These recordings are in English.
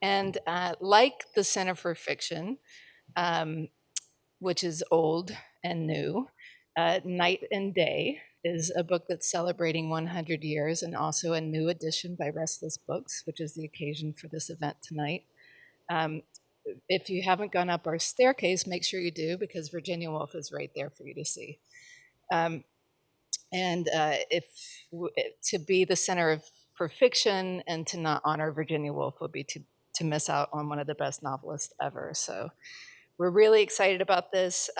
And like the Center for Fiction, which is old and new, Night and Day is a book that's celebrating 100 years, and also a new edition by Restless Books, which is the occasion for this event tonight. If you haven't gone up our staircase, make sure you do, because Virginia Woolf is right there for you to see. And to be the center for fiction and to not honor Virginia Woolf would be to miss out on one of the best novelists ever. So we're really excited about this.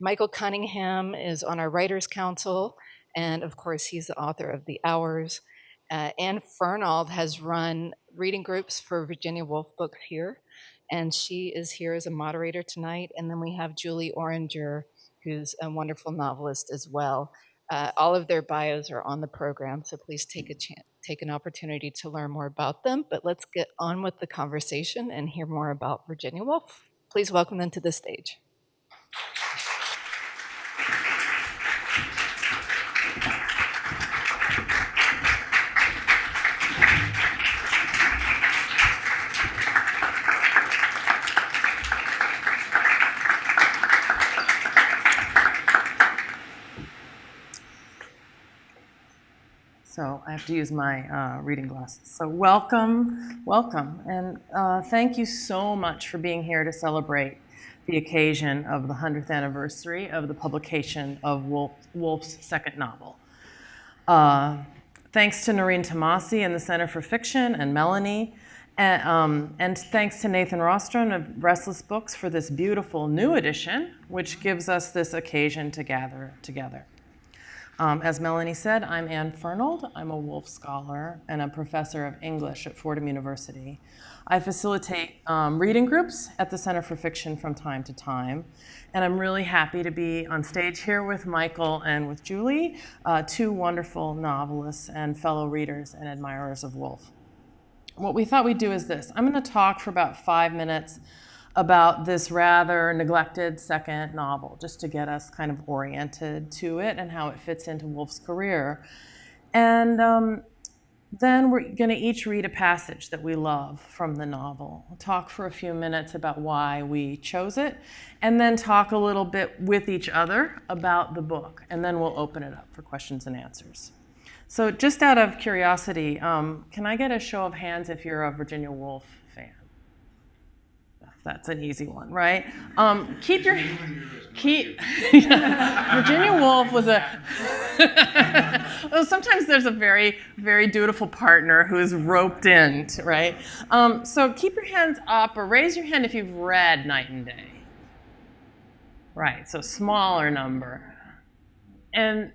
Michael Cunningham is on our Writers' Council, and of course, he's the author of The Hours. And Fernald has run reading groups for Virginia Woolf books here, and she is here as a moderator tonight. And then we have Julie Oringer, who's a wonderful novelist as well. All of their bios are on the program, so please take an opportunity to learn more about them. But let's get on with the conversation and hear more about Virginia Woolf. Please welcome them to the stage. So I have to use my reading glasses. So welcome, and thank you so much for being here to celebrate the occasion of the 100th anniversary of the publication of Woolf's second novel. Thanks to Noreen Tomasi and the Center for Fiction, and Melanie, and thanks to Nathan Rostron of Restless Books for this beautiful new edition, which gives us this occasion to gather together. As Melanie said, I'm Anne Fernald. I'm a Woolf scholar and a professor of English at Fordham University. I facilitate reading groups at the Center for Fiction from time to time, and I'm really happy to be on stage here with Michael and with Julie, two wonderful novelists and fellow readers and admirers of Woolf. What we thought we'd do is this. I'm going to talk for about 5 minutes about this rather neglected second novel, just to get us kind of oriented to it and how it fits into Woolf's career. And then we're going to each read a passage that we love from the novel. We'll talk for a few minutes about why we chose it, and then talk a little bit with each other about the book, and then we'll open it up for questions and answers. So just out of curiosity, can I get a show of hands if you're a Virginia Woolf fan? That's an easy one, right? Virginia Woolf was well, sometimes there's a very, very dutiful partner who is roped in, right? So keep your hands up, or raise your hand if you've read Night and Day. Right, so smaller number. And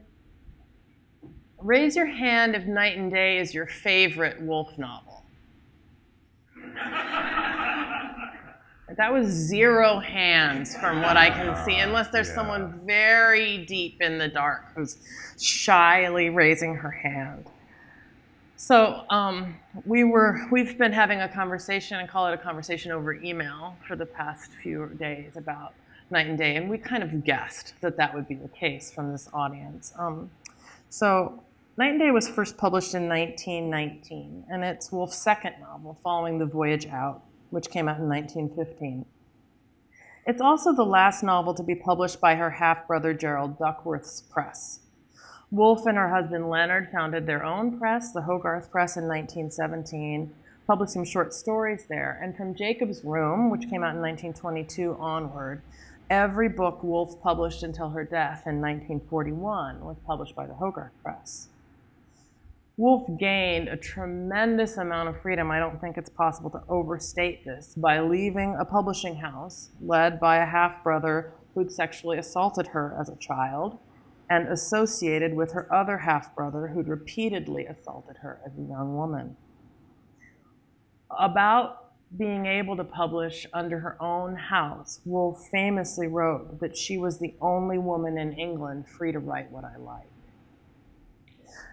raise your hand if Night and Day is your favorite Woolf novel. That was 0 hands from what I can see, unless there's someone very deep in the dark who's shyly raising her hand. So we've been having a conversation, and call it a conversation over email, for the past few days about Night and Day, and we kind of guessed that that would be the case from this audience. So Night and Day was first published in 1919, and it's Woolf's second novel following The Voyage Out, which came out in 1915. It's also the last novel to be published by her half-brother Gerald Duckworth's press. Woolf and her husband Leonard founded their own press, the Hogarth Press, in 1917, published some short stories there. And from Jacob's Room, which came out in 1922 onward, every book Woolf published until her death in 1941 was published by the Hogarth Press. Woolf gained a tremendous amount of freedom. I don't think it's possible to overstate this, by leaving a publishing house led by a half-brother who'd sexually assaulted her as a child, and associated with her other half-brother who'd repeatedly assaulted her as a young woman. About being able to publish under her own house, Woolf famously wrote that she was the only woman in England free to write what I like.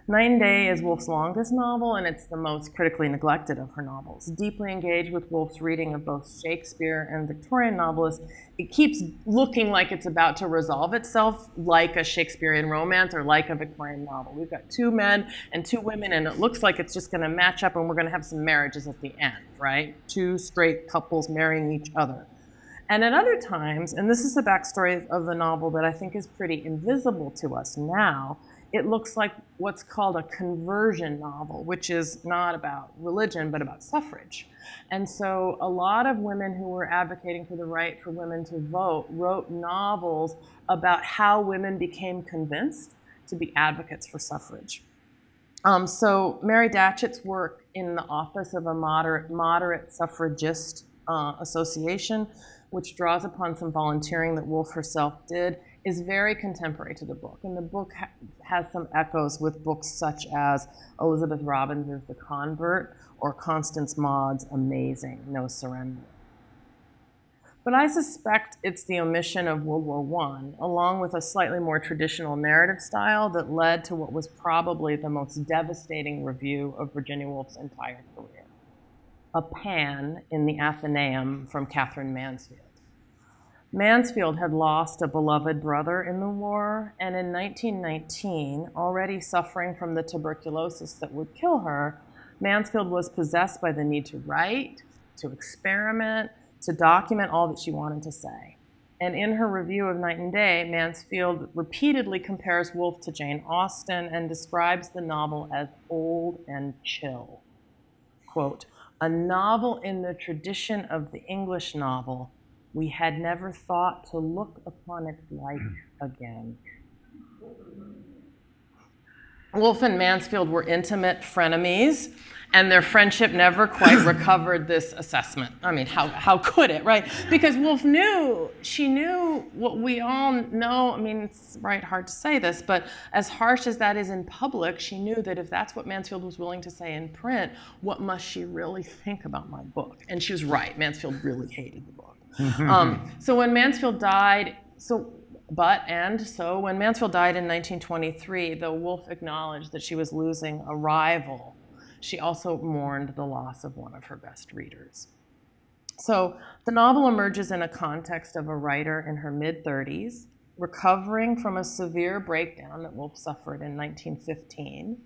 Night and Day is Woolf's longest novel, and it's the most critically neglected of her novels. Deeply engaged with Woolf's reading of both Shakespeare and Victorian novelists, it keeps looking like it's about to resolve itself like a Shakespearean romance or like a Victorian novel. We've got 2 men and 2 women, and it looks like it's just going to match up and we're going to have some marriages at the end, right? 2 straight couples marrying each other. And at other times, and this is the backstory of the novel that I think is pretty invisible to us now, it looks like what's called a conversion novel, which is not about religion, but about suffrage. And so a lot of women who were advocating for the right for women to vote wrote novels about how women became convinced to be advocates for suffrage. So Mary Datchett's work in the office of a moderate suffragist association, which draws upon some volunteering that Woolf herself did, is very contemporary to the book. And the book has some echoes with books such as Elizabeth Robbins' The Convert or Constance Maud's Amazing, No Surrender. But I suspect it's the omission of World War I, along with a slightly more traditional narrative style, that led to what was probably the most devastating review of Virginia Woolf's entire career. A Pan in the Athenaeum from Catherine Mansfield. Mansfield had lost a beloved brother in the war, and in 1919, already suffering from the tuberculosis that would kill her, Mansfield was possessed by the need to write, to experiment, to document all that she wanted to say. And in her review of Night and Day, Mansfield repeatedly compares Woolf to Jane Austen and describes the novel as old and chill. Quote, "A novel in the tradition of the English novel, we had never thought to look upon its like again." Woolf and Mansfield were intimate frenemies, and their friendship never quite recovered this assessment. I mean, how could it, right? Because Woolf she knew what we all know. I mean, it's right hard to say this, but as harsh as that is in public, she knew that if that's what Mansfield was willing to say in print, what must she really think about my book? And she was right. Mansfield really hated the book. So when Mansfield died, when Mansfield died in 1923, though Woolf acknowledged that she was losing a rival, she also mourned the loss of one of her best readers. So the novel emerges in a context of a writer in her mid-30s, recovering from a severe breakdown that Woolf suffered in 1915,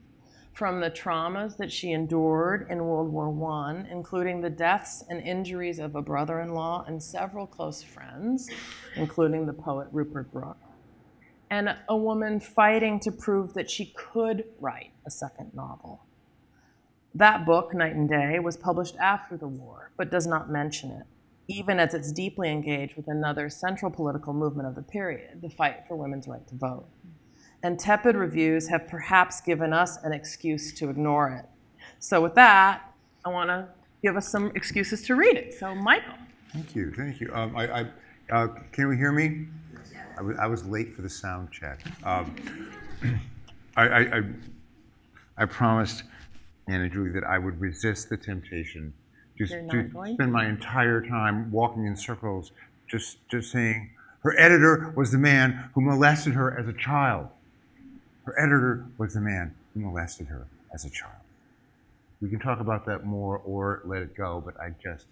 from the traumas that she endured in World War I, including the deaths and injuries of a brother-in-law and several close friends, including the poet Rupert Brooke, and a woman fighting to prove that she could write a second novel. That book, Night and Day, was published after the war, but does not mention it, even as it's deeply engaged with another central political movement of the period, the fight for women's right to vote. And tepid reviews have perhaps given us an excuse to ignore it. So with that, I want to give us some excuses to read it. So Michael. Thank you. Can we hear me? I was late for the sound check. I promised Anna Julie that I would resist the temptation to spend my entire time walking in circles just saying her editor was the man who molested her as a child. Her editor was the man who molested her as a child. We can talk about that more or let it go, but I just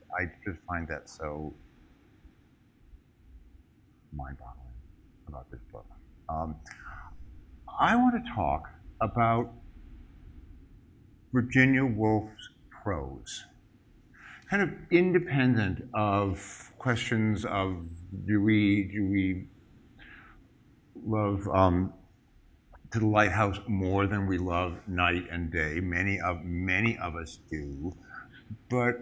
find that so mind-boggling about this book. I want to talk about Virginia Woolf's prose, kind of independent of questions of do we love To the Lighthouse more than we love Night and Day. Many of us do. But,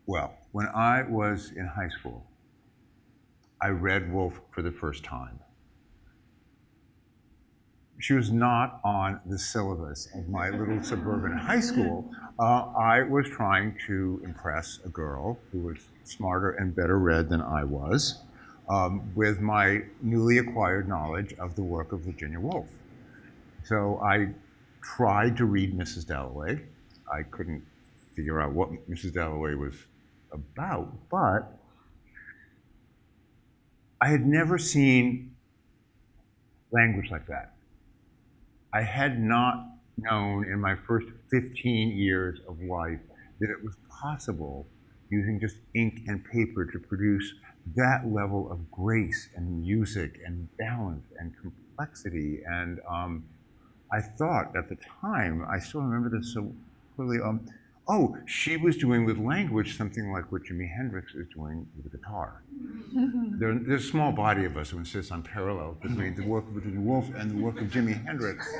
well, when I was in high school, I read Woolf for the first time. She was not on the syllabus of my little suburban high school. I was trying to impress a girl who was smarter and better read than I was, with my newly acquired knowledge of the work of Virginia Woolf. So I tried to read Mrs. Dalloway. I couldn't figure out what Mrs. Dalloway was about, but I had never seen language like that. I had not known in my first 15 years of life that it was possible using just ink and paper to produce that level of grace and music and balance and complexity. And I thought at the time, I still remember this so clearly, oh, she was doing with language something like what Jimi Hendrix is doing with the guitar. There's a small body of us who insists on parallels between the work of Virginia Woolf and the work of Jimi Hendrix.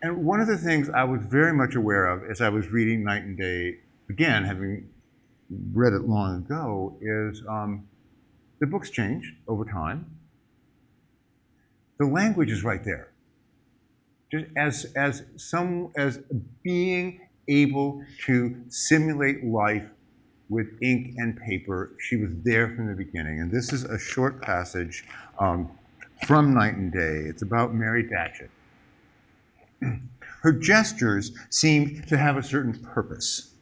And one of the things I was very much aware of as I was reading Night and Day, again, having read it long ago, is the books change over time. The language is right there. Just as being able to simulate life with ink and paper, she was there from the beginning. And this is a short passage from Night and Day. It's about Mary Datchet. Her gestures seemed to have a certain purpose.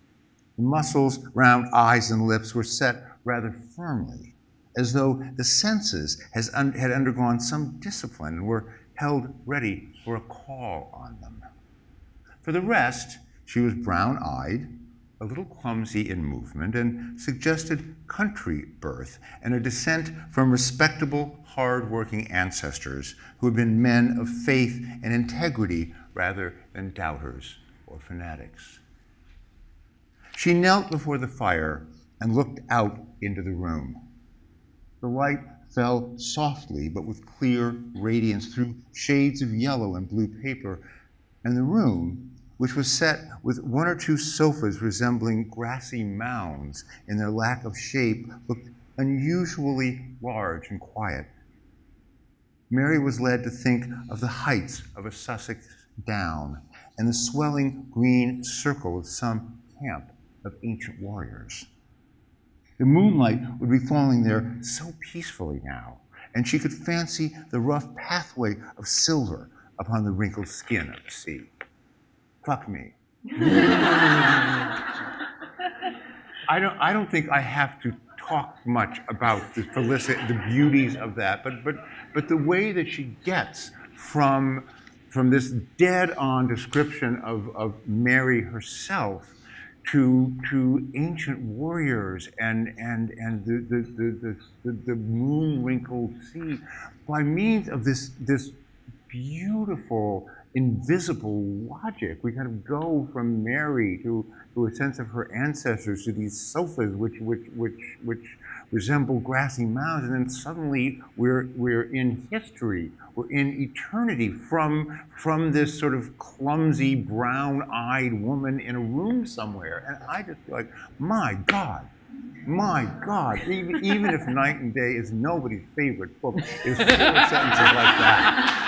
The muscles round eyes and lips were set rather firmly, as though the senses had undergone some discipline and were held ready for a call on them. For the rest, she was brown-eyed, a little clumsy in movement, and suggested country birth and a descent from respectable, hard-working ancestors who had been men of faith and integrity rather than doubters or fanatics. She knelt before the fire and looked out into the room. The light fell softly but with clear radiance through shades of yellow and blue paper, and the room, which was set with one or two sofas resembling grassy mounds in their lack of shape, looked unusually large and quiet. Mary was led to think of the heights of a Sussex down and the swelling green circle of some camp of ancient warriors. The moonlight would be falling there so peacefully now, and she could fancy the rough pathway of silver upon the wrinkled skin of the sea. Fuck me. I don't think I have to talk much about the beauties of that, but the way that she gets from this dead-on description of Mary herself to ancient warriors and the moon-wrinkled sea by means of this beautiful invisible logic. We kind of go from Mary to a sense of her ancestors to these sofas which resemble grassy mounds, and then suddenly we're in history. We're in eternity from this sort of clumsy, brown-eyed woman in a room somewhere. And I just feel like, my God, even if Night and Day is nobody's favorite book, is full of sentences like that.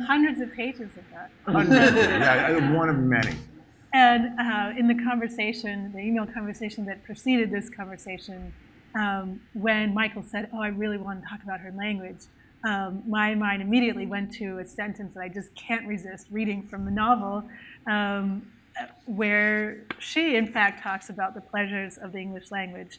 Hundreds of pages of that. Hundreds, yeah, one of many. And in the conversation, the email conversation that preceded this conversation, when Michael said, oh, I really want to talk about her language, my mind immediately went to a sentence that I just can't resist reading from the novel, where she, in fact, talks about the pleasures of the English language.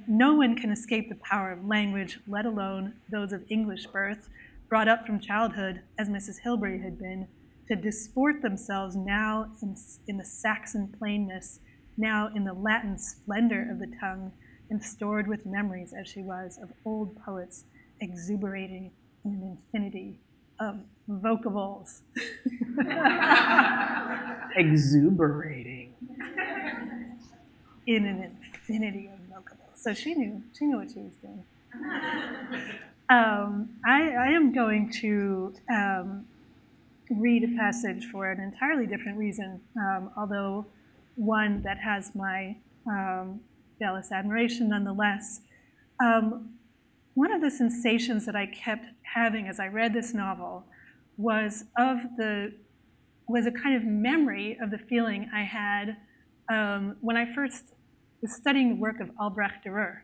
No one can escape the power of language, let alone those of English birth, brought up from childhood, as Mrs. Hilbery had been, to disport themselves now in the Saxon plainness, now in the Latin splendor of the tongue, and stored with memories, as she was, of old poets exuberating in an infinity of vocables. Exuberating. In an infinity of vocables. So she knew what she was doing. I am going to read a passage for an entirely different reason, although one that has my jealous admiration nonetheless. One of the sensations that I kept having as I read this novel was a kind of memory of the feeling I had when I first was studying the work of Albrecht Dürer.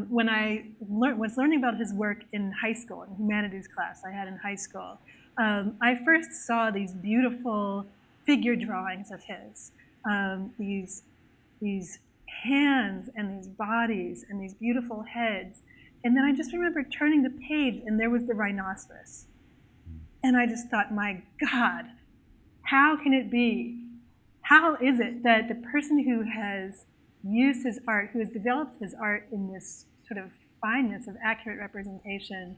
When I was learning about his work in high school, in humanities class I had in high school, I first saw these beautiful figure drawings of his, these hands and these bodies and these beautiful heads, And then I just remember turning the page, and there was the rhinoceros. And I just thought, my God, how can it be? How is it that the person who has used his art, who has developed his art in this sort of fineness of accurate representation,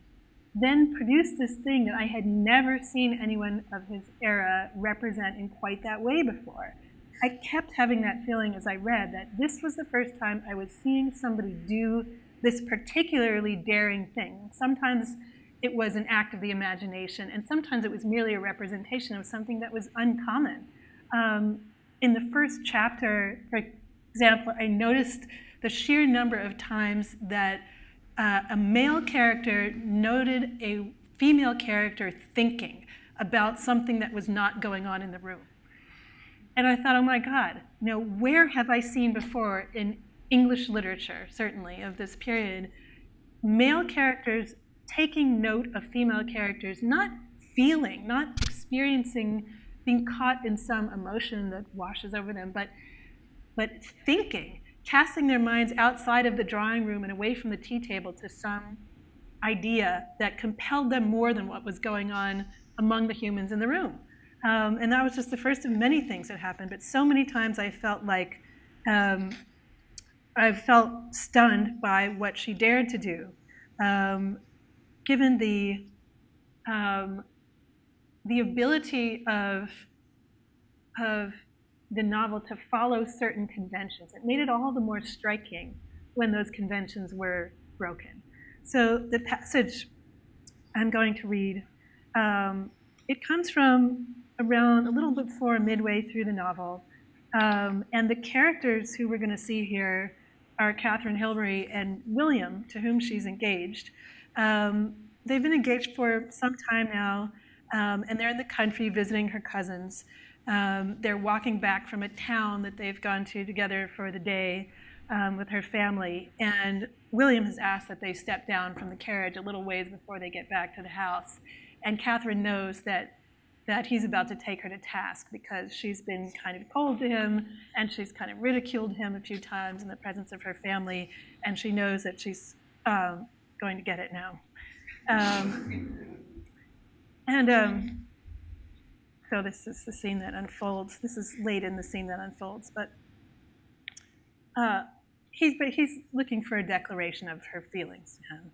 then produced this thing that I had never seen anyone of his era represent in quite that way before? I kept having that feeling as I read that this was the first time I was seeing somebody do this particularly daring thing. Sometimes it was an act of the imagination, and sometimes it was merely a representation of something that was uncommon. In the first chapter, for example, I noticed the sheer number of times that a male character noted a female character thinking about something that was not going on in the room. And I thought, oh my God, where have I seen before in English literature, certainly, of this period, male characters taking note of female characters, not feeling, not experiencing, being caught in some emotion that washes over them, but thinking, casting their minds outside of the drawing room and away from the tea table to some idea that compelled them more than what was going on among the humans in the room. And that was just the first of many things that happened, but so many times I felt like I felt stunned by what she dared to do, given the ability of the novel to follow certain conventions. It made it all the more striking when those conventions were broken. So the passage I'm going to read, it comes from around a little before midway through the novel, and the characters who we're going to see here are Catherine Hilary and William, to whom she's engaged. They've been engaged for some time now, and they're in the country visiting her cousins. They're walking back from a town that they've gone to together for the day with her family, and William has asked that they step down from the carriage a little ways before they get back to the house. And Catherine knows that he's about to take her to task because she's been kind of cold to him, and she's kind of ridiculed him a few times in the presence of her family, and she knows that she's going to get it now. So this is the scene that unfolds. This is late in the scene that unfolds, but he's looking for a declaration of her feelings to him.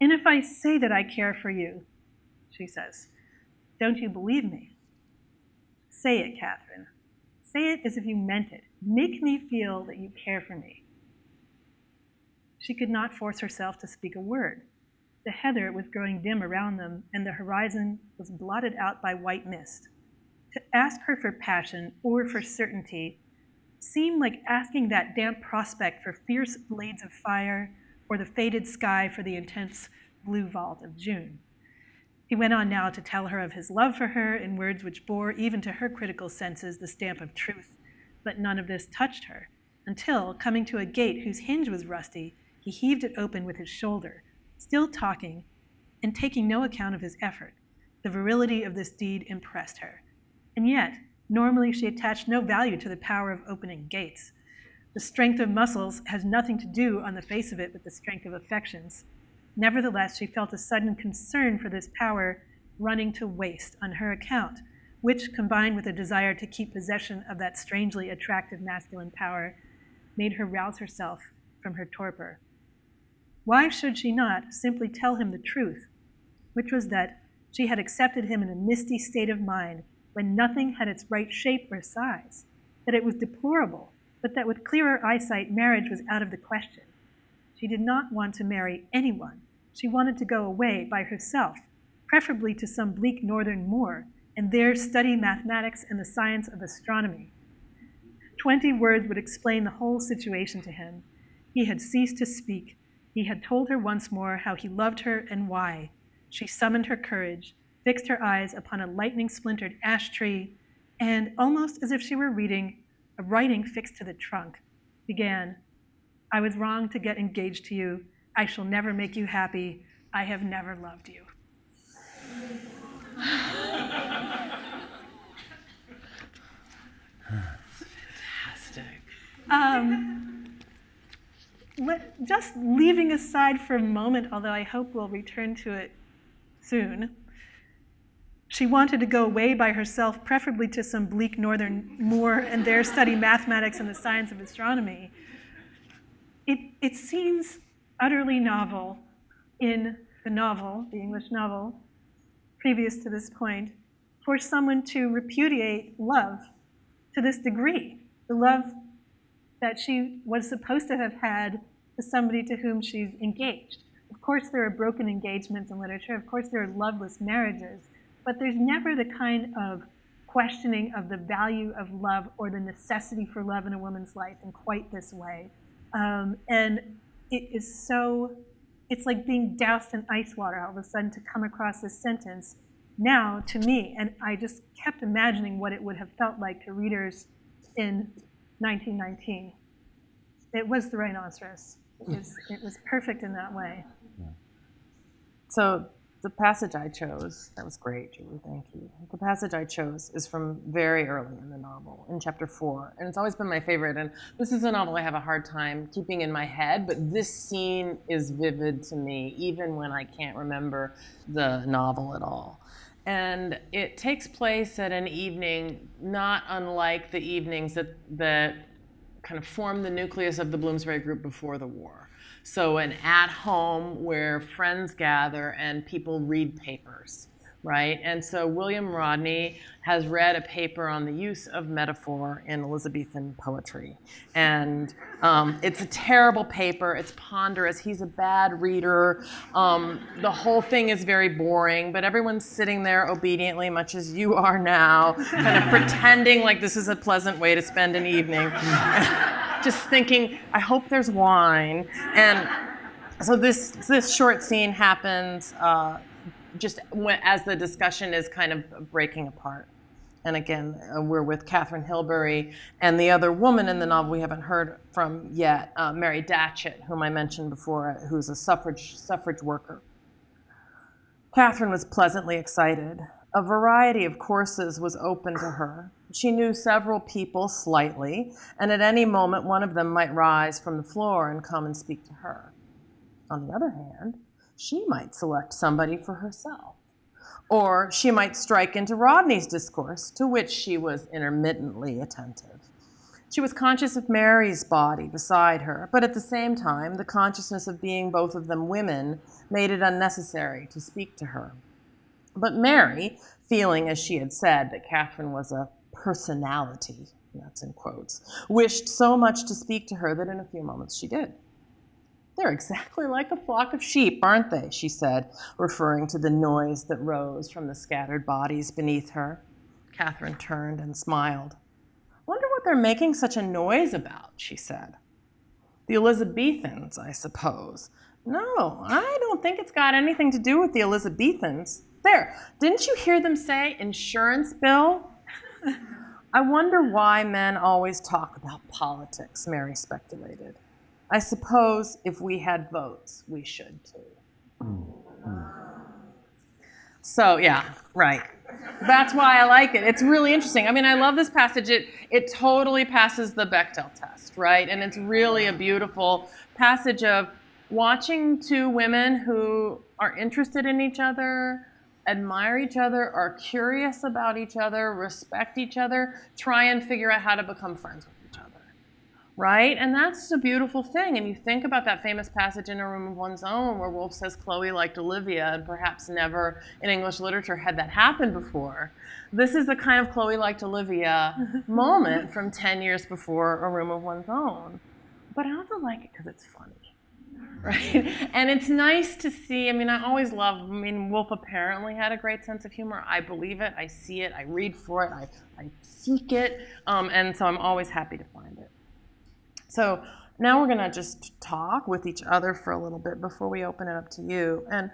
And if I say that I care for you, she says, don't you believe me? Say it, Catherine. Say it as if you meant it. Make me feel that you care for me. She could not force herself to speak a word. The heather was growing dim around them, and the horizon was blotted out by white mist. To ask her for passion or for certainty seemed like asking that damp prospect for fierce blades of fire or the faded sky for the intense blue vault of June. He went on now to tell her of his love for her in words which bore, even to her critical senses, the stamp of truth. But none of this touched her, until, coming to a gate whose hinge was rusty, he heaved it open with his shoulder, still talking, and taking no account of his effort. The virility of this deed impressed her. And yet, normally she attached no value to the power of opening gates. The strength of muscles has nothing to do on the face of it with the strength of affections. Nevertheless, she felt a sudden concern for this power running to waste on her account, which, combined with a desire to keep possession of that strangely attractive masculine power, made her rouse herself from her torpor. Why should she not simply tell him the truth, which was that she had accepted him in a misty state of mind when nothing had its right shape or size, that it was deplorable, but that with clearer eyesight marriage was out of the question. She did not want to marry anyone. She wanted to go away by herself, preferably to some bleak northern moor, and there study mathematics and the science of astronomy. 20 words would explain the whole situation to him. He had ceased to speak. He had told her once more how he loved her and why. She summoned her courage, fixed her eyes upon a lightning-splintered ash tree, and, almost as if she were reading a writing fixed to the trunk, began, I was wrong to get engaged to you. I shall never make you happy. I have never loved you. Fantastic. just leaving aside for a moment, although I hope we'll return to it soon, she wanted to go away by herself, preferably to some bleak northern moor, and there study mathematics and the science of astronomy. It seems utterly novel in the novel, the English novel, previous to this point, for someone to repudiate love to this degree, the love that she was supposed to have had to somebody to whom she's engaged. Of course, there are broken engagements in literature. Of course, there are loveless marriages. But there's never the kind of questioning of the value of love or the necessity for love in a woman's life in quite this way. And it is so, it's like being doused in ice water all of a sudden to come across this sentence now to me. And I just kept imagining what it would have felt like to readers in 1919. It was the rhinoceros. It was perfect in that way. So the passage I chose, that was great, Julie, thank you. The passage I chose is from very early in the novel, in chapter 4, and it's always been my favorite. And this is a novel I have a hard time keeping in my head, but this scene is vivid to me, even when I can't remember the novel at all. And it takes place at an evening not unlike the evenings that kind of formed the nucleus of the Bloomsbury Group before the war. So an at-home where friends gather and people read papers, right? And so William Rodney has read a paper on the use of metaphor in Elizabethan poetry. And it's a terrible paper. It's ponderous. He's a bad reader. The whole thing is very boring, but everyone's sitting there obediently, much as you are now, kind of pretending like this is a pleasant way to spend an evening. Just thinking, I hope there's wine. And so this short scene happens just as the discussion is kind of breaking apart. And again, we're with Catherine Hilbury and the other woman in the novel we haven't heard from yet, Mary Datchet, whom I mentioned before, who's a suffrage worker. Catherine was pleasantly excited. A variety of courses was open to her. She knew several people slightly, and at any moment one of them might rise from the floor and come and speak to her. On the other hand, she might select somebody for herself. Or she might strike into Rodney's discourse, to which she was intermittently attentive. She was conscious of Mary's body beside her, but at the same time, the consciousness of being both of them women made it unnecessary to speak to her. But Mary, feeling, as she had said, that Catherine was a personality, that's in quotes, wished so much to speak to her that in a few moments she did. They're exactly like a flock of sheep, aren't they? She said, referring to the noise that rose from the scattered bodies beneath her. Catherine turned and smiled. Wonder what they're making such a noise about, she said. The Elizabethans, I suppose. No, I don't think it's got anything to do with the Elizabethans. There, didn't you hear them say insurance bill? I wonder why men always talk about politics, Mary speculated. I suppose if we had votes, we should too. So, yeah, right. That's why I like it. It's really interesting. I mean, I love this passage. It totally passes the Bechdel test, right? And it's really a beautiful passage of watching two women who are interested in each other, admire each other, are curious about each other, respect each other, try and figure out how to become friends with each other, right? And that's a beautiful thing. And you think about that famous passage in A Room of One's Own where Woolf says Chloe liked Olivia, and perhaps never in English literature had that happened before. This is the kind of Chloe liked Olivia moment from 10 years before A Room of One's Own. But I also like it because it's funny. Right? And it's nice to see, Woolf apparently had a great sense of humor. I believe it, I see it, I read for it, I seek it, and so I'm always happy to find it. So now we're going to just talk with each other for a little bit before we open it up to you. And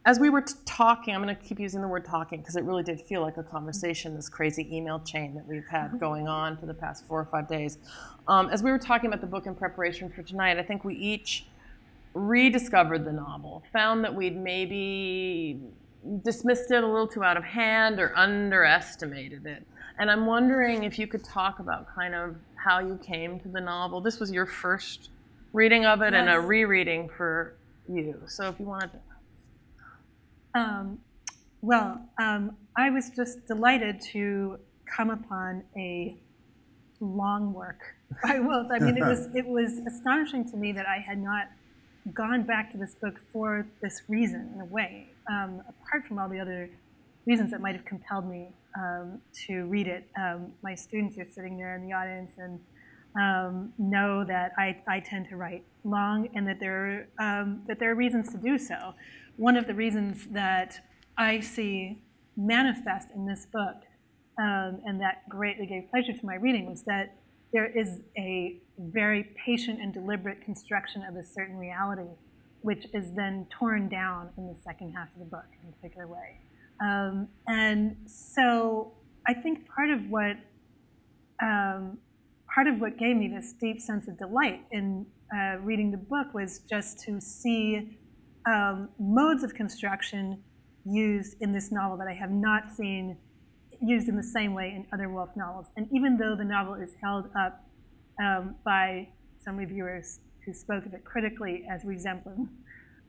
as we were talking, I'm going to keep using the word talking because it really did feel like a conversation, this crazy email chain that we've had going on for the past 4 or 5 days. As we were talking about the book in preparation for tonight, I think we each rediscovered the novel, found that we'd maybe dismissed it a little too out of hand or underestimated it. And I'm wondering if you could talk about kind of how you came to the novel. This was your first reading of it and a Yes. rereading for you. So if you wanted to. I was just delighted to come upon a long work by Woolf. I mean, it was astonishing to me that I had not gone back to this book for this reason, in a way, apart from all the other reasons that might have compelled me to read it. My students are sitting there in the audience and know that I tend to write long, and that there are reasons to do so. One of the reasons that I see manifest in this book, and that greatly gave pleasure to my reading, was that there is a very patient and deliberate construction of a certain reality, which is then torn down in the second half of the book in a particular way. And so I think part of what gave me this deep sense of delight in reading the book was just to see modes of construction used in this novel that I have not seen used in the same way in other Woolf novels. And even though the novel is held up by some reviewers who spoke of it critically as resembling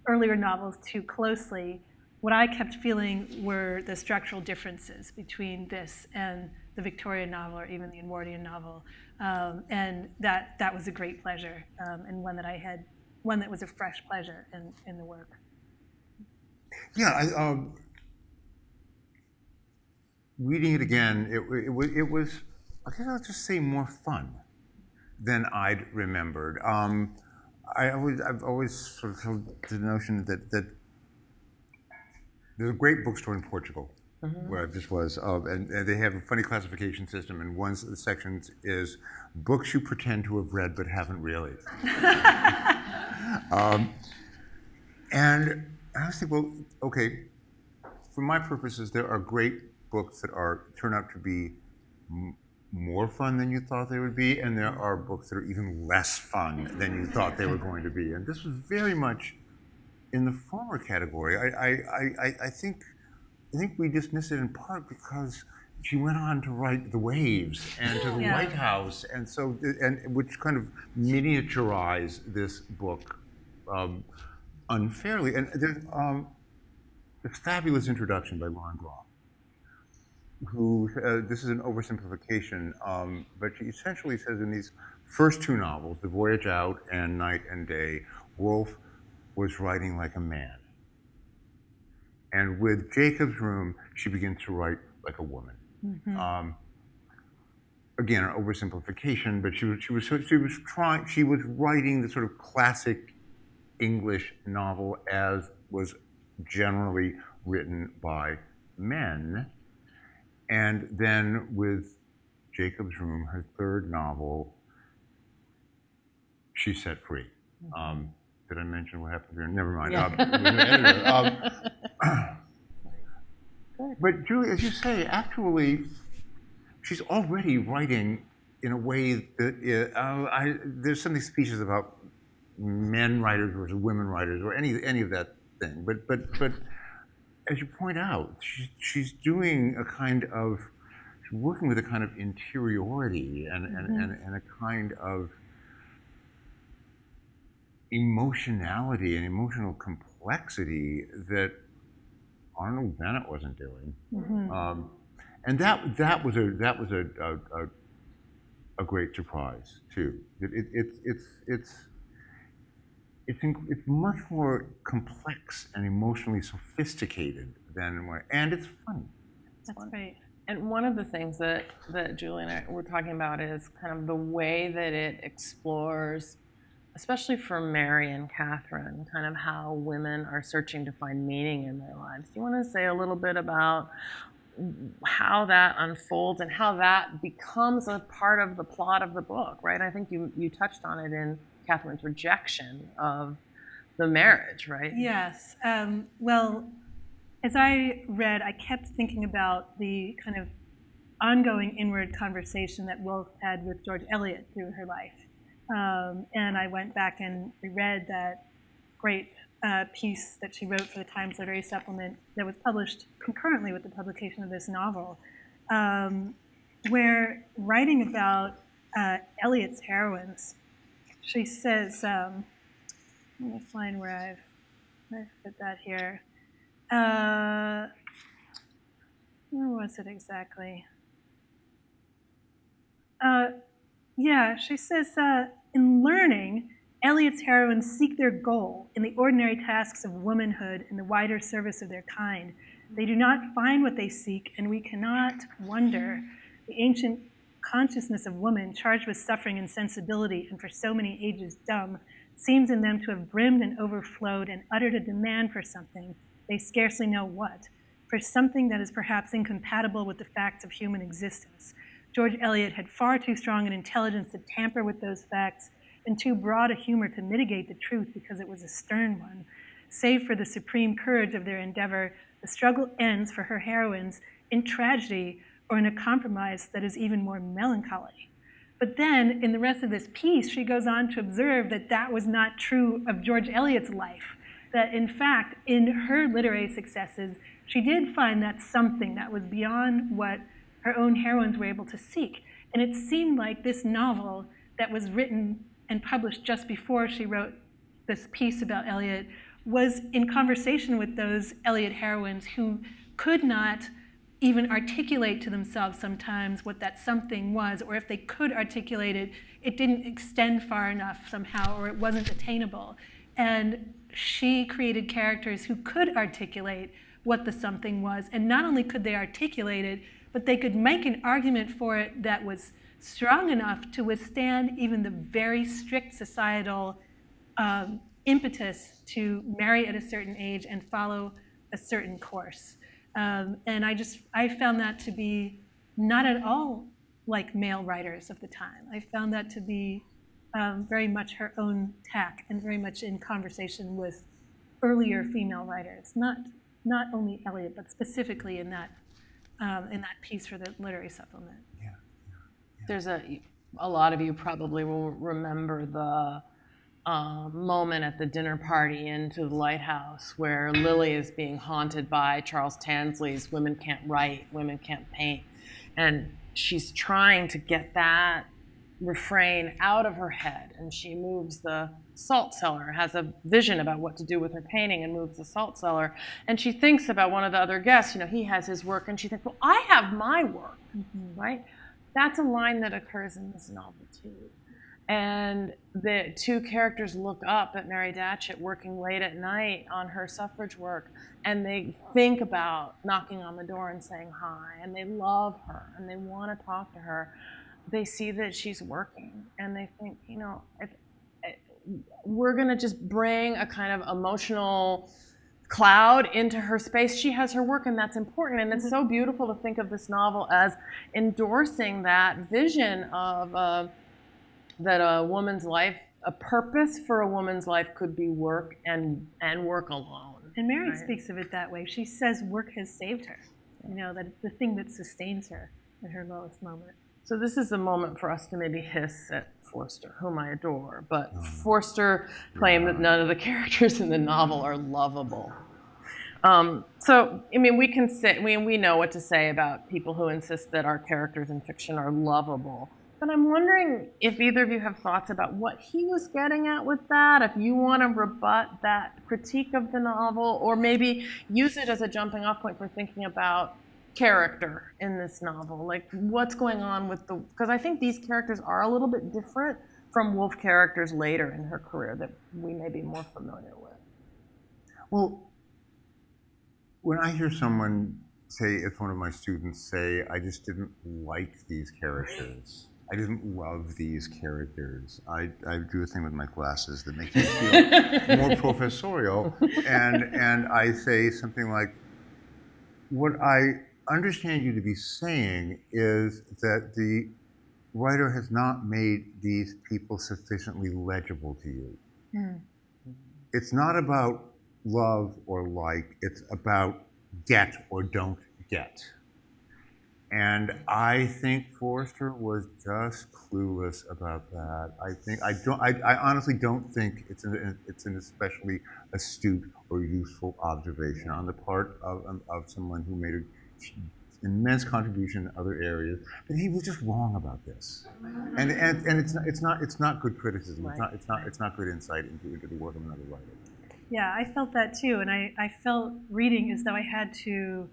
earlier novels too closely, what I kept feeling were the structural differences between this and the Victorian novel, or even the Edwardian novel, and that was a great pleasure, and one that was a fresh pleasure in the work. Yeah, reading it again, it was, I guess I'll just say, more fun than I'd remembered. I've always sort of held the notion that there's a great bookstore in Portugal, where I just was, and they have a funny classification system, and one of the sections is books you pretend to have read but haven't really. And I was thinking, well, okay, for my purposes, there are great books that turn out to be more fun than you thought they would be, and there are books that are even less fun than you thought they were going to be. And this was very much in the former category. I think we dismiss it in part because she went on to write The Waves and To the White House, and which kind of miniaturize this book unfairly. And there's a fabulous introduction by Lauren Groff, who, this is an oversimplification, but she essentially says in these first two novels, The Voyage Out and Night and Day, Woolf was writing like a man. And with Jacob's Room, she begins to write like a woman. Again, an oversimplification, but she was writing the sort of classic English novel as was generally written by men. And then with Jacob's Room, her third novel, she's set free. Did I mention what happened here? Never mind. But Julie, as you say, actually, she's already writing in a way that there's something specious about men writers versus women writers, or any of that thing. But as you point out, she's doing a kind of, she's working with a kind of interiority and a kind of emotionality and emotional complexity that Arnold Bennett wasn't doing, and that was a great surprise too. It's much more complex and emotionally sophisticated than, and it's funny. That's right. And one of the things that Julie and I were talking about is kind of the way that it explores, especially for Mary and Catherine, kind of how women are searching to find meaning in their lives. Do you want to say a little bit about how that unfolds and how that becomes a part of the plot of the book, right? I think you touched on it in Catherine's rejection of the marriage, right? Yes. Well, as I read, I kept thinking about the kind of ongoing inward conversation that Woolf had with George Eliot through her life. And I went back and reread that great piece that she wrote for the Times Literary Supplement that was published concurrently with the publication of this novel, where writing about Eliot's heroines she says, I'm going to find where I've put that here. Where was it exactly? Yeah, she says, in learning, Eliot's heroines seek their goal in the ordinary tasks of womanhood and the wider service of their kind. They do not find what they seek, and we cannot wonder. The ancient consciousness of woman, charged with suffering and sensibility, and for so many ages dumb, seems in them to have brimmed and overflowed and uttered a demand for something, they scarcely know what, for something that is perhaps incompatible with the facts of human existence. George Eliot had far too strong an intelligence to tamper with those facts, and too broad a humor to mitigate the truth because it was a stern one. Save for the supreme courage of their endeavor, the struggle ends for her heroines in tragedy or in a compromise that is even more melancholy. But then, in the rest of this piece, she goes on to observe that that was not true of George Eliot's life, that in fact, in her literary successes, she did find that something that was beyond what her own heroines were able to seek. And it seemed like this novel that was written and published just before she wrote this piece about Eliot was in conversation with those Eliot heroines who could not even articulate to themselves sometimes what that something was, or if they could articulate it, it didn't extend far enough somehow, or it wasn't attainable. And she created characters who could articulate what the something was, and not only could they articulate it, but they could make an argument for it that was strong enough to withstand even the very strict societal impetus to marry at a certain age and follow a certain course. And I found that to be not at all like male writers of the time. I found that to be very much her own tack and very much in conversation with earlier female writers, not only Eliot, but specifically in that piece for the literary supplement. Yeah. There's a lot of you probably will remember the moment at the dinner party into the lighthouse where Lily is being haunted by Charles Tansley's women can't write, women can't paint. And she's trying to get that refrain out of her head, and she moves the salt cellar, has a vision about what to do with her painting and moves the salt cellar. And she thinks about one of the other guests, he has his work, and she thinks, well, I have my work, right? That's a line that occurs in this novel too. And the two characters look up at Mary Datchett working late at night on her suffrage work, and they think about knocking on the door and saying hi, and they love her, and they want to talk to her. They see that she's working, and they think, if we're going to just bring a kind of emotional cloud into her space. She has her work, and that's important. And it's so beautiful to think of this novel as endorsing that vision of that a woman's life, a purpose for a woman's life could be work and work alone. And Mary speaks of it that way. She says work has saved her, that it's the thing that sustains her at her lowest moment. So this is a moment for us to maybe hiss at Forster, whom I adore, but Forster claimed that none of the characters in the novel are lovable. We can say, we know what to say about people who insist that our characters in fiction are lovable. But I'm wondering if either of you have thoughts about what he was getting at with that, if you want to rebut that critique of the novel, or maybe use it as a jumping off point for thinking about character in this novel, like what's going on with because I think these characters are a little bit different from Woolf characters later in her career that we may be more familiar with. Well, when I hear someone say, if one of my students say, I just didn't like these characters, I didn't love these characters, I do a thing with my classes that makes me feel more professorial, and I say something like, what I understand you to be saying is that the writer has not made these people sufficiently legible to you. It's not about love or like, it's about get or don't get. And I think Forster was just clueless about that. I honestly don't think it's an especially astute or useful observation on the part of someone who made immense contribution in other areas, but he was just wrong about this. And it's not good criticism. It's not good insight into the work of another writer. Yeah, I felt that too, and I felt reading as though I had to,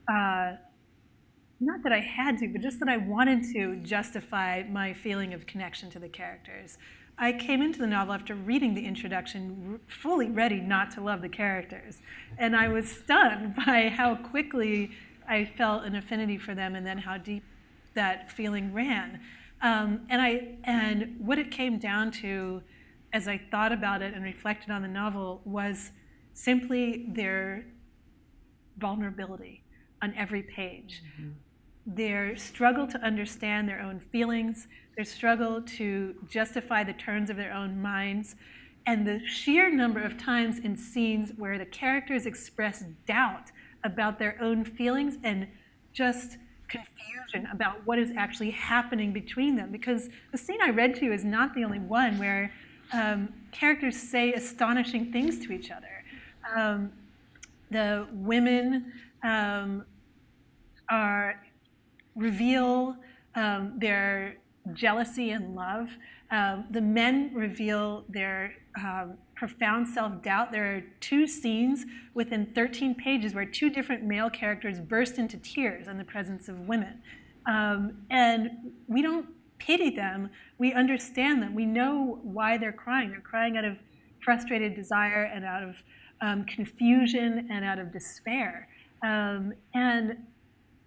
not that I had to, but just that I wanted to justify my feeling of connection to the characters. I came into the novel after reading the introduction fully ready not to love the characters, and I was stunned by how quickly I felt an affinity for them and then how deep that feeling ran. And what it came down to as I thought about it and reflected on the novel was simply their vulnerability on every page. Mm-hmm. Their struggle to understand their own feelings, their struggle to justify the turns of their own minds, and the sheer number of times in scenes where the characters express doubt about their own feelings and just confusion about what is actually happening between them. Because the scene I read to you is not the only one where characters say astonishing things to each other. The women reveal their jealousy and love. The men reveal their profound self-doubt. There are 2 scenes within 13 pages where 2 different male characters burst into tears in the presence of women. And we don't pity them. We understand them. We know why they're crying. They're crying out of frustrated desire and out of confusion and out of despair. And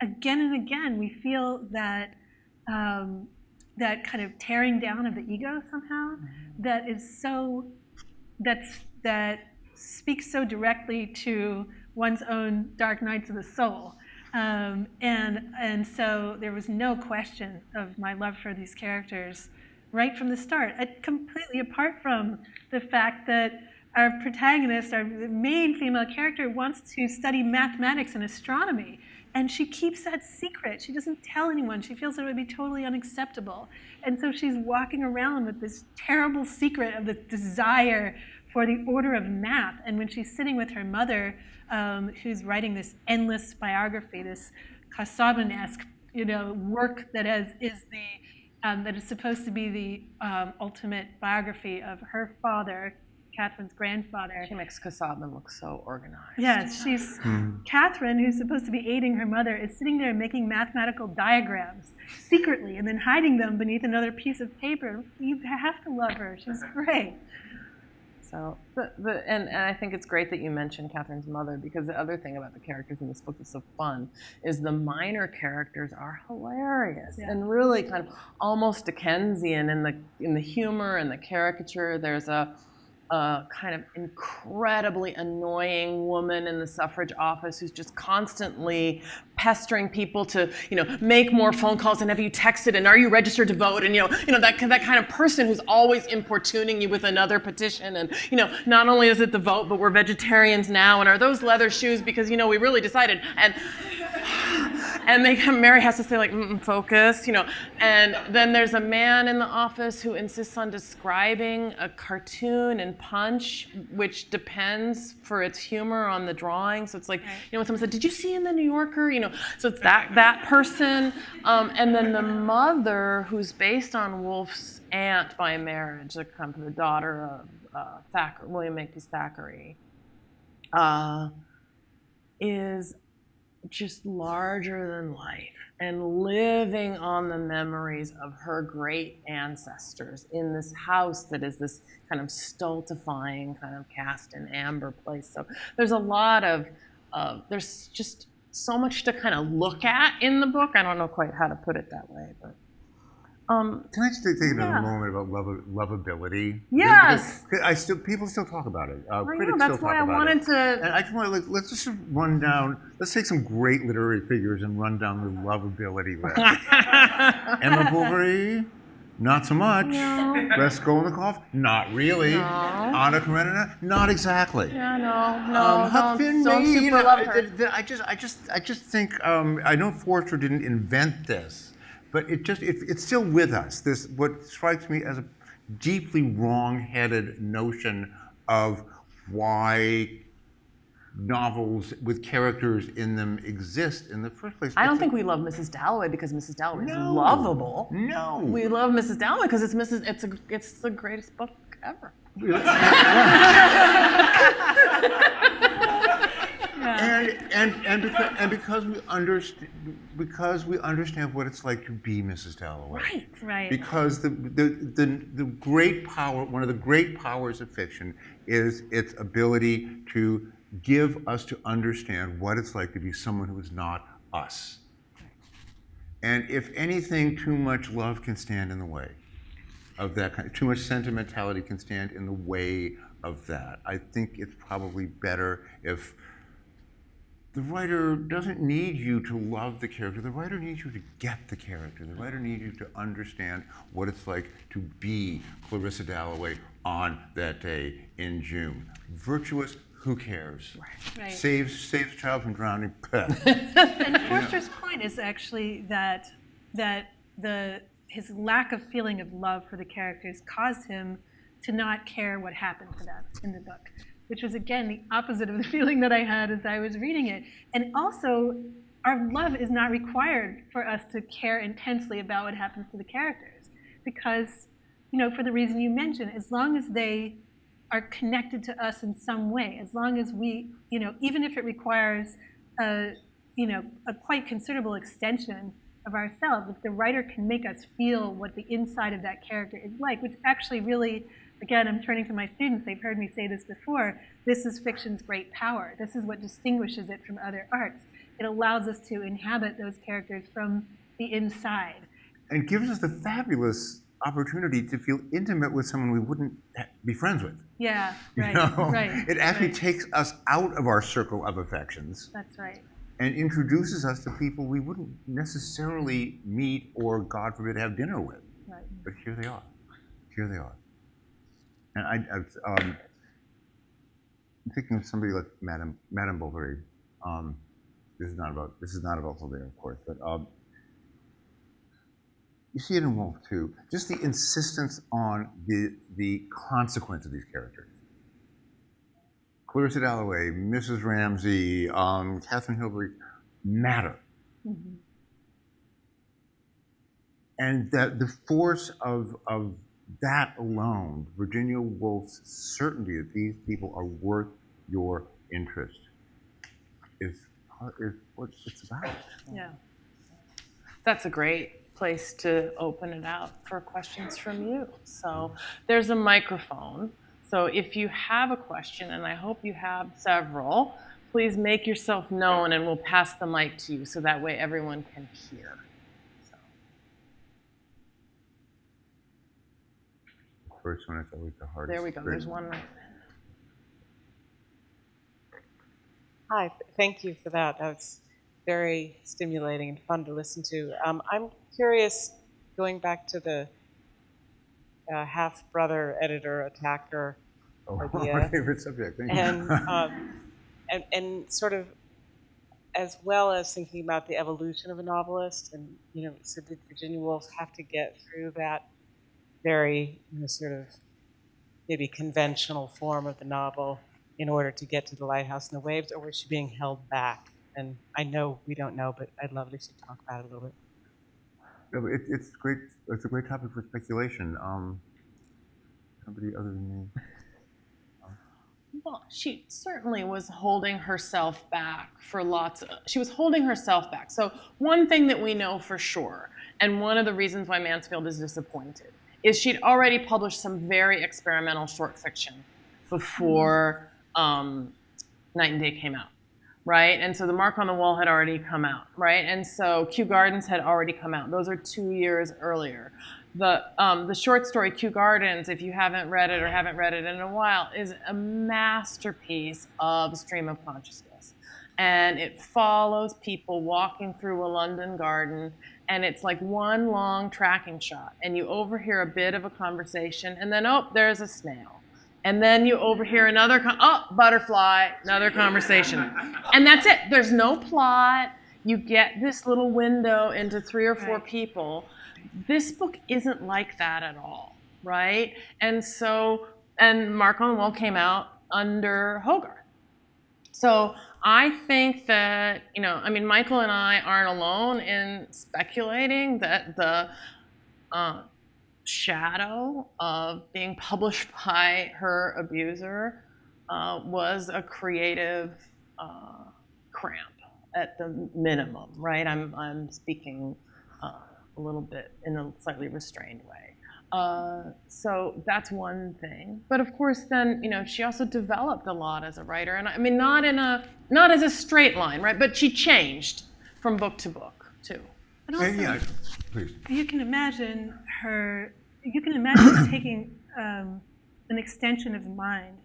again and again, we feel that that kind of tearing down of the ego somehow, that is so that speaks so directly to one's own dark nights of the soul. And so there was no question of my love for these characters right from the start, completely apart from the fact that our protagonist, our main female character, wants to study mathematics and astronomy, and she keeps that secret. She doesn't tell anyone. She feels it would be totally unacceptable. And so she's walking around with this terrible secret of the desire for the order of math. And when she's sitting with her mother, who's writing this endless biography, this Casaubon-esque, work that is supposed to be the ultimate biography of her father, Catherine's grandfather. She makes Casaubon look so organized. Yes, she's Catherine, who's supposed to be aiding her mother, is sitting there making mathematical diagrams secretly and then hiding them beneath another piece of paper. You have to love her. She's great. So, and I think it's great that you mentioned Catherine's mother, because the other thing about the characters in this book that's so fun is the minor characters are hilarious and really kind of almost Dickensian in the humor and the caricature. There's a kind of incredibly annoying woman in the suffrage office who's just constantly pestering people to, make more phone calls and have you texted and are you registered to vote, and that kind of person who's always importuning you with another petition, and not only is it the vote, but we're vegetarians now, and are those leather shoes because we really decided, and Mary has to say focus, and then there's a man in the office who insists on describing a cartoon in Punch, which depends for its humor on the drawing. So it's like, when someone said, "Did you see in the New Yorker?" So it's that person, and then the mother, who's based on Woolf's aunt by marriage, the daughter of William Makepeace Thackeray, is just larger than life and living on the memories of her great ancestors in this house that is this kind of stultifying, kind of cast in amber place. So there's a lot of, there's just so much to kind of look at in the book. I don't know quite how to put it that way, but. Can I just take another moment about lovability? Yes. Because people still talk about it. Critics that's still why talk I about wanted it. to. And I just want to let's just run down. Let's take some great literary figures and run down the lovability list. Emma Bovary, not so much. No. Raskolnikov, not really. No. Anna Karenina, not exactly. Yeah, no. Huck Finn, don't maybe, super love her. I just think I know Forster didn't invent this. But it's still with us. This what strikes me as a deeply wrong-headed notion of why novels with characters in them exist in the first place. I don't think we love Mrs. Dalloway because Mrs. Dalloway is No. lovable. No. We love Mrs. Dalloway because it's the greatest book ever. And because we understand what it's like to be Mrs. Dalloway. Right. Because the great power, one of the great powers of fiction, is its ability to give us to understand what it's like to be someone who is not us. And if anything, too much love can stand in the way of that kind. Too much sentimentality can stand in the way of that. I think it's probably better if the writer doesn't need you to love the character. The writer needs you to get the character. The writer needs you to understand what it's like to be Clarissa Dalloway on that day in June. Virtuous, who cares? Right. Saves a child from drowning. And Forster's point is actually that his lack of feeling of love for the characters caused him to not care what happened to them in the book, which was, again, the opposite of the feeling that I had as I was reading it. And also, our love is not required for us to care intensely about what happens to the characters, because, for the reason you mentioned, as long as they are connected to us in some way, as long as we, even if it requires a quite considerable extension of ourselves, if the writer can make us feel what the inside of that character is like, which actually really, again, I'm turning to my students, they've heard me say this before, this is fiction's great power. This is what distinguishes it from other arts. It allows us to inhabit those characters from the inside. And gives us the fabulous opportunity to feel intimate with someone we wouldn't be friends with. Yeah, right, right. It actually takes us out of our circle of affections. That's right. And introduces us to people we wouldn't necessarily meet or, God forbid, have dinner with. Right. But here they are. Here they are. And I'm thinking of somebody like Madame Bovary. This is not about Flaubert, of course, but you see it in Woolf too. Just the insistence on the consequence of these characters. Clarissa Dalloway, Mrs. Ramsay, Catherine Hilbury matter. Mm-hmm. And that the force of that alone, Virginia Woolf's certainty that these people are worth your interest, is what it's about. Yeah. That's a great place to open it out for questions from you. So there's a microphone. So if you have a question, and I hope you have several, please make yourself known and we'll pass the mic to you so that way everyone can hear. First one is always the hardest. There we go. There's one right there. Hi, thank you for that. That's very stimulating and fun to listen to. I'm curious, going back to the half-brother editor attacker idea. My favorite subject. Thank you. And sort of, as well as thinking about the evolution of a novelist, and so did Virginia Woolf have to get through that very sort of maybe conventional form of the novel in order to get to The Lighthouse and the Waves, or was she being held back? And I know we don't know, but I'd love to talk about it a little bit. No, but it's great. It's a great topic for speculation. Somebody other than me. Well, she certainly was holding herself back for she was holding herself back. So one thing that we know for sure, and one of the reasons why Mansfield is disappointed, is she'd already published some very experimental short fiction before Night and Day came out, right? And so The Mark on the Wall had already come out, right? And so Kew Gardens had already come out. Those are 2 years earlier. The short story Kew Gardens, if you haven't read it or haven't read it in a while, is a masterpiece of stream of consciousness. And it follows people walking through a London garden, and it's like one long tracking shot. And you overhear a bit of a conversation, and then, oh, there's a snail. And then you overhear another, butterfly, another conversation. And that's it. There's no plot. You get this little window into 3 or 4 people. This book isn't like that at all, right? And Mark on the Wall came out under Hogarth. So I think that, I mean, Michael and I aren't alone in speculating that the shadow of being published by her abuser was a creative cramp at the minimum, right? I'm speaking a little bit in a slightly restrained way. So that's one thing. But of course, then she also developed a lot as a writer, and I mean not as a straight line, right? But she changed from book to book too. And also, Yeah, please. you can imagine taking an extension of the mind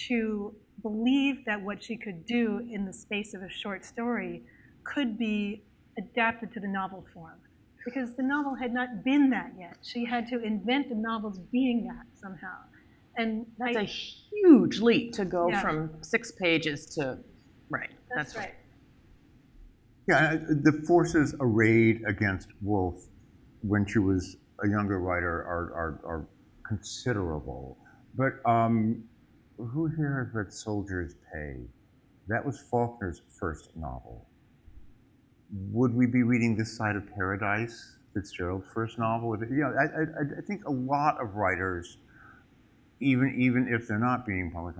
to believe that what she could do in the space of a short story could be adapted to the novel form. Because the novel had not been that yet. She had to invent the novels being that somehow. And that's a huge leap to go from 6 pages to, right. That's right. Yeah, the forces arrayed against Woolf when she was a younger writer are considerable. But who here has read Soldier's Pay? That was Faulkner's first novel. Would we be reading This Side of Paradise, Fitzgerald's first novel? I think a lot of writers, even if they're not being published,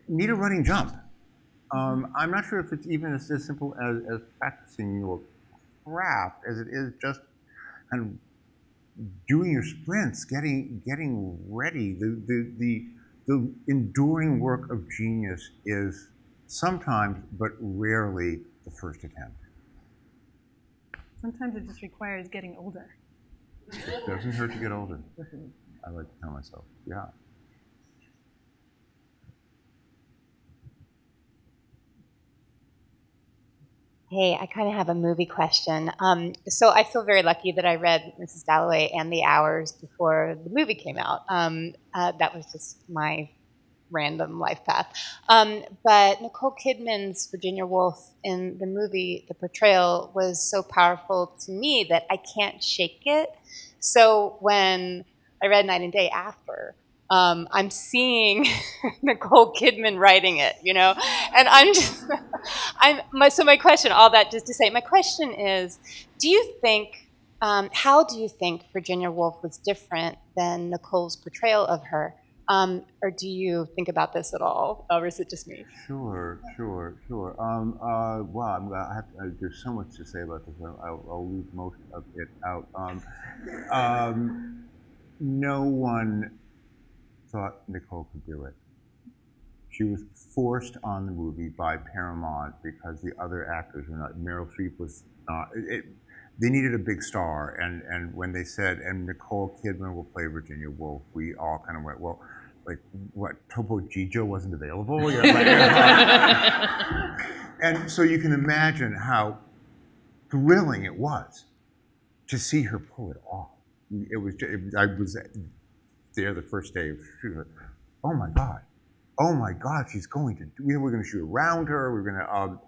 need a running jump. I'm not sure if it's even as simple as practicing your craft as it is just kind of doing your sprints, getting ready. The enduring work of genius is sometimes, but rarely, the first attempt. Sometimes it just requires getting older. It doesn't hurt to get older. I like to tell myself, yeah. Hey, I kind of have a movie question. So I feel very lucky that I read Mrs. Dalloway and The Hours before the movie came out. That was just my random life path. But Nicole Kidman's Virginia Woolf in the movie, the portrayal was so powerful to me that I can't shake it. So when I read Night and Day after, I'm seeing Nicole Kidman writing it, and I'm just, so my question, all that just to say, my question is, how do you think Virginia Woolf was different than Nicole's portrayal of her? Or do you think about this at all, or is it just me? Sure. Wow, there's so much to say about this. I'll leave most of it out. No one thought Nicole could do it. She was forced on the movie by Paramount because the other actors were not. Meryl Streep was not. They needed a big star, and when they said, and Nicole Kidman will play Virginia Woolf, we all kind of went, well, like, what, Topo Gigio wasn't available? And so you can imagine how thrilling it was to see her pull it off. I was there the first day of shooting. Oh my God, she's going to, we're going to shoot around her, we're going to, oh,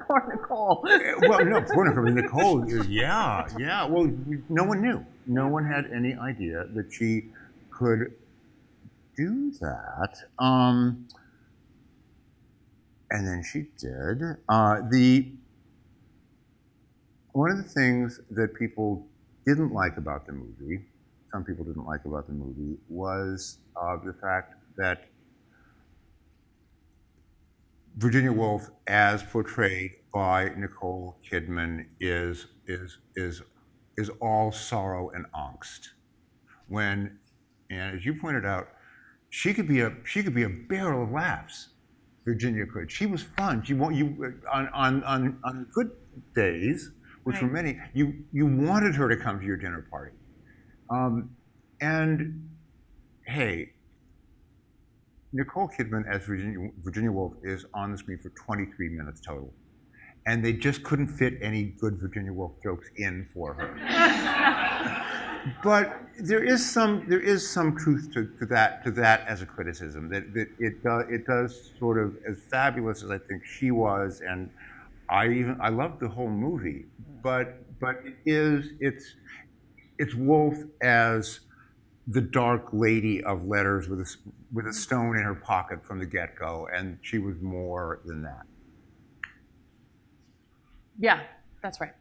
poor Nicole. Well, no, poor Nicole. Yeah. Well, no one knew. No one had any idea that she could do that. And then she did. One of the things that people didn't like about the movie, some people didn't like about the movie, was the fact that Virginia Woolf, as portrayed by Nicole Kidman, is all sorrow and angst. When, and as you pointed out, she could be a barrel of laughs. Virginia could. She was fun. On good days, which were many, you wanted her to come to your dinner party. And hey, Nicole Kidman as Virginia Woolf is on the screen for 23 minutes total. And they just couldn't fit any good Virginia Woolf jokes in for her. But there is some truth to that as a criticism, that it does sort of, as fabulous as I think she was, and I love the whole movie, but it's Woolf as the dark lady of letters with a stone in her pocket from the get-go, and she was more than that. Yeah, that's right.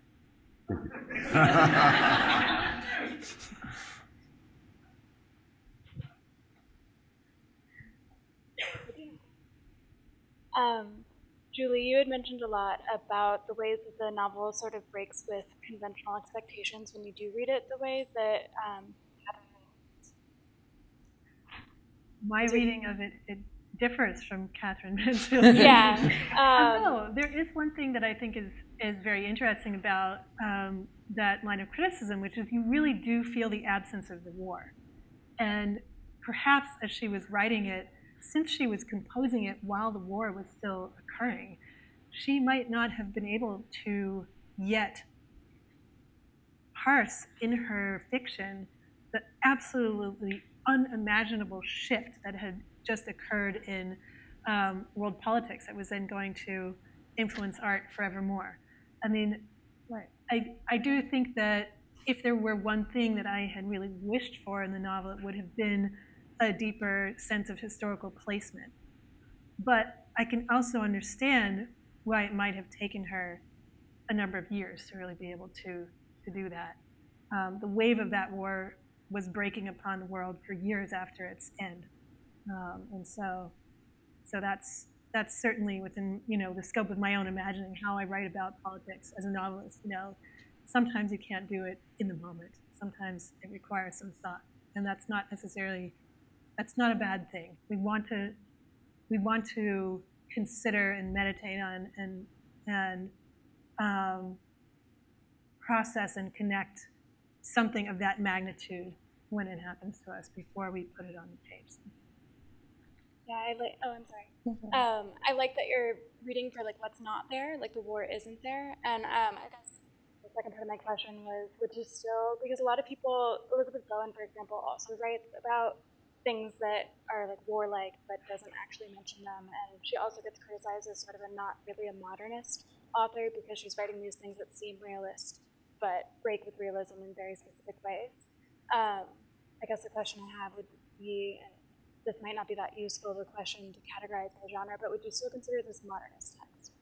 Julie, you had mentioned a lot about the ways that the novel sort of breaks with conventional expectations when you do read it the way that My reading of it, it differs from Catherine Mansfield's. yeah. Although there is one thing that I think is very interesting about that line of criticism, which is you really do feel the absence of the war. And perhaps as she was writing it, since she was composing it while the war was still occurring, she might not have been able to yet parse in her fiction the absolutely unimaginable shift that had just occurred in world politics that was then going to influence art forevermore. I mean, I do think that if there were one thing that I had really wished for in the novel, it would have been a deeper sense of historical placement. But I can also understand why it might have taken her a number of years to really be able to do that. The wave of that war was breaking upon the world for years after its end, and so that's certainly within the scope of my own imagining how I write about politics as a novelist. Sometimes you can't do it in the moment. Sometimes it requires some thought, and that's not a bad thing. We want to consider and meditate on and process and connect something of that magnitude when it happens to us before we put it on the page. Yeah, I'm sorry. I like that you're reading for what's not there, the war isn't there. And I guess the second part of my question was, would you still, because a lot of people, Elizabeth Bowen, for example, also writes about things that are warlike but doesn't actually mention them, and she also gets criticized as sort of not really a modernist author because she's writing these things that seem realist but break with realism in very specific ways. I guess the question I have would be, and this might not be that useful of a question to categorize the genre, but would you still consider this a modernist text?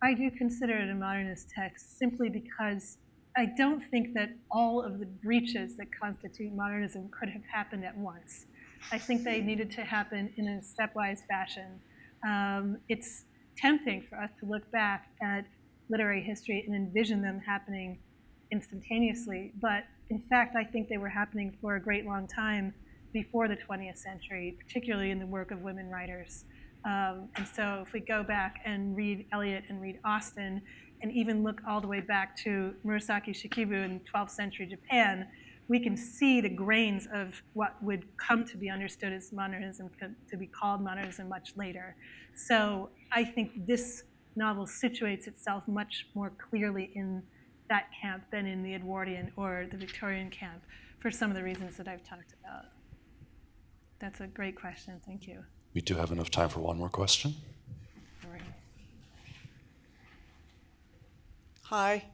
I do consider it a modernist text simply because I don't think that all of the breaches that constitute modernism could have happened at once. I think they needed to happen in a stepwise fashion. It's tempting for us to look back at literary history and envision them happening instantaneously, but in fact, I think they were happening for a great long time before the 20th century, particularly in the work of women writers. And so if we go back and read Eliot and read Austen, and even look all the way back to Murasaki Shikibu in 12th century Japan, we can see the grains of what would come to be understood as modernism, to be called modernism much later. So I think this novel situates itself much more clearly in that camp than in the Edwardian or the Victorian camp, for some of the reasons that I've talked about. That's a great question. Thank you. We do have enough time for one more question. Hi.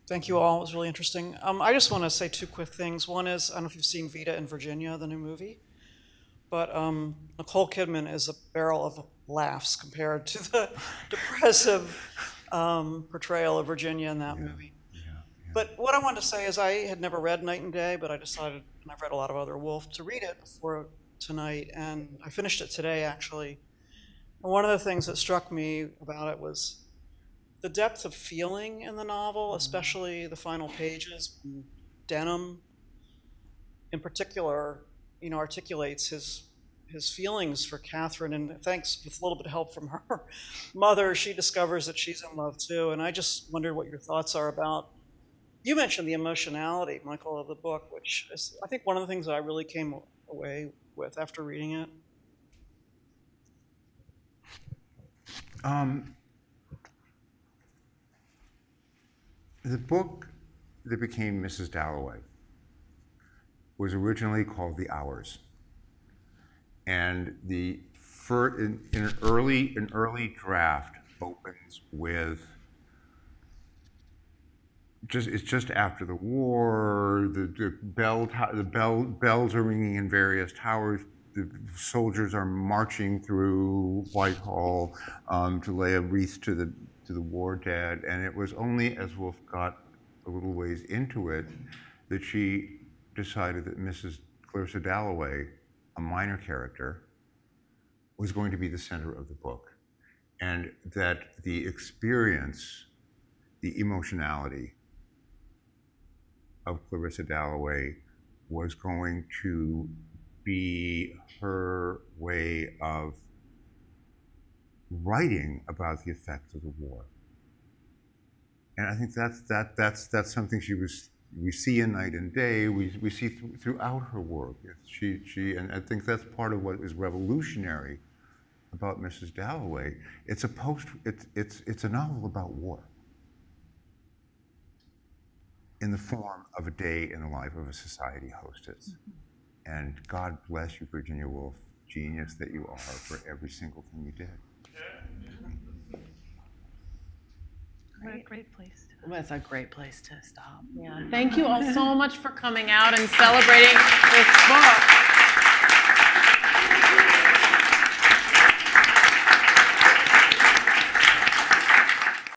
Thank you all. It was really interesting. I just want to say two quick things. One is, I don't know if you've seen Vita in Virginia, the new movie, but Nicole Kidman is a barrel of laughs compared to the depressive portrayal of Virginia in that movie. But what I wanted to say is I had never read Night and Day, but I decided, and I've read a lot of other Woolf, to read it before tonight, and I finished it today, actually. And one of the things that struck me about it was the depth of feeling in the novel, especially the final pages. Denham, in particular, articulates his feelings for Catherine, and thanks with a little bit of help from her mother, she discovers that she's in love too. And I just wondered what your thoughts are about. You mentioned the emotionality, Michael, of the book, which is, I think, one of the things that I really came away with after reading it. The book that became Mrs. Dalloway was originally called The Hours. And an early draft opens with it's just after the war. The bells are ringing in various towers. The soldiers are marching through Whitehall to lay a wreath to the war dead. And it was only as Woolf got a little ways into it that she decided that Mrs. Clarissa Dalloway, a minor character, was going to be the center of the book, and that the experience, the emotionality of Clarissa Dalloway was going to be her way of writing about the effects of the war. And I think that's something we see in Night and Day. We see throughout her work. And I think that's part of what is revolutionary about Mrs. Dalloway. It's a novel about war in the form of a day in the life of a society hostess. And God bless you, Virginia Woolf, genius that you are, for every single thing you did. What a great place to. That's a great place to stop. Yeah. Thank you all so much for coming out and celebrating this book.